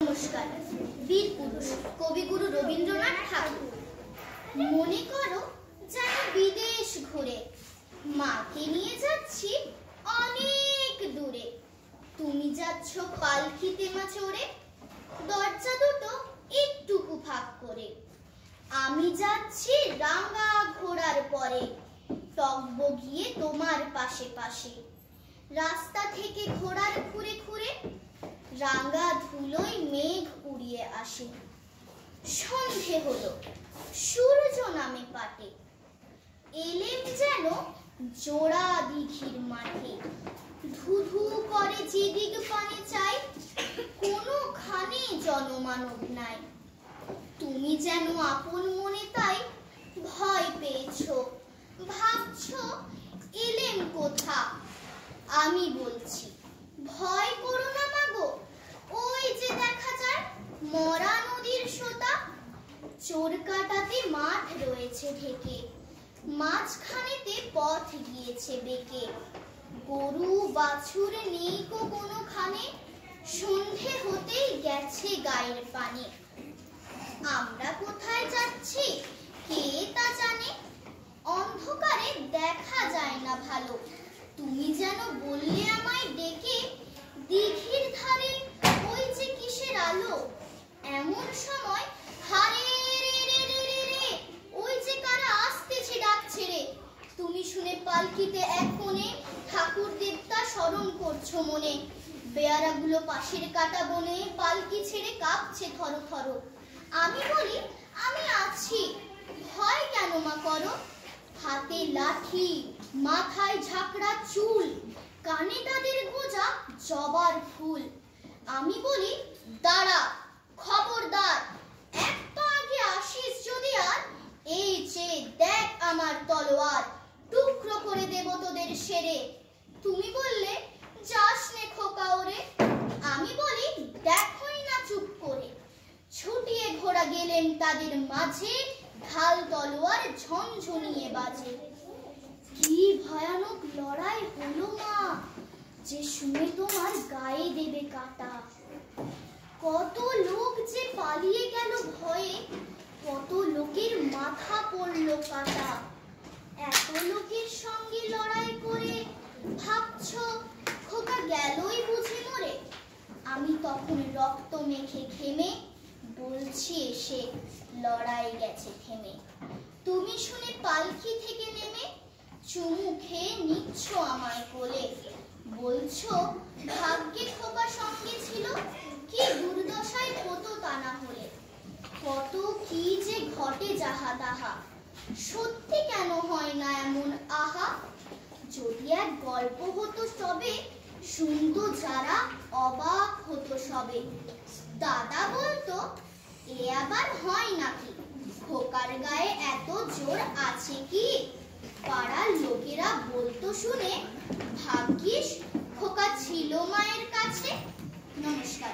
নমস্কার। বীর পুরুষ কবিগুরু রবীন্দ্রনাথ ঠাকুর। মনে করো যেন বিদেশ ঘুরে মাকে নিয়ে যাচ্ছি অনেক দূরে। তুমি যাচ্ছ পালকিতে মা চড়ে, দরজা দুটো একটুকু ফাঁক করে। আমি যাচ্ছি রাঙা ঘোড়ার পরে, টগবগিয়ে তোমার পাশে পাশে। রাস্তা থেকে ঘোড়ার খুঁড়ে খুঁড়ে রাঙা ধুলোয় মেঘ উড়িয়ে আসে। সন্ধে হলো, সূর্য নামে পাটে, এলেম যেন জোড়া দিঘির মাঠে। ধুধু করে যেদিক পানে চাই, কোনোখানে জনমানব নাই। তুমি যেন আপন মনে তাই ভয় পেয়েছো, ভাবছো এলেম কোথা। আমি বলছি ভয় করো না মাগো, ওই যে দেখা যায় মরা নদীর সোতা। চোরকাটাতে মাঠ রয়েছে ঢেকে, মাঝখানেতে পথ গিয়েছে বেঁকে। গরু বাছুর নেই কো কোনোখানে, সন্ধে হতেই গেছে গায়ের পানে। আমরা কোথায় যাচ্ছি কে তা জানে, অন্ধকারে দেখা যায় না ভালো। তুমি যেন বললে আমায় ডেকে, দিঘির ধারে ওই যে কিসের আলো। এমন সময় হারে রে রে রে রে, ওই যে কারা আসতেছে ডাক ছেড়ে। তুমি শুনে পালকিতে এক কোণে ঠাকুর দেবতা স্মরণ করছো মনে। বেয়ারাগুলো পাশের কাটা বনে পালকি ছেড়ে কাঁপছে থরো থরো। আমি বলি আমি আছি, ভয় কেন মা করো। হাতে লাঠি, মাথায় ঝাঁকড়া চুল, কানে তাদের গোজা জবার ফুল। আমি বলি দাঁড়া, খবরদার, এক পা আগে আসিস যদি আর, এই যে দেখ আমার তলোয়ার, টুকরো করে দেব তোদের সেরে। তুমি বললে যাস নে খোকা ওরে। আমি বলি দেখোই না চুপ করে। ছুটিয়ে ঘোড়া গেলেন তাদের মাঝে, ঢাল তলোয়ার ঝনঝনিয়ে বাজে। কি ভয়ানক লড়াই হলো মা, যে শুনে তোমার গায়ে দেবে কাটা। কত লোক যে পালিয়ে গেল ভয়ে, কত লোকের মাথা পড়ল কাটা। এত লোকের সঙ্গে লড়াই করে ভাবছো খোকা গেলই বুঝি মরে। আমি তখন রক্ত মেখে ঘেমে বলছি এসে লড়াই গেছে থেমে। তুমি শুনে পালকি থেকে নেমে চুমু খেয়ে নিচ্ছ আমায় কোলে। বলছো ভাগ্যে খোকা সঙ্গে ছিল, কি দুর্দশায় হতো তা না হলে। কত কি যে ঘটে যাহা তাহা, সত্যি কেন হয় না এমন আহা। যদি এক গল্প হতো তবে শুনতো যারা অবাক হতো সবে। দাদা বলতো এ আবার হয় নাকি, খোকার গায়ে এত জোর আছে কি। পাড়ার লোকেরা বলতো শুনে ভাগ্যিস খোকা ছিল মায়ের কাছে। নমস্কার।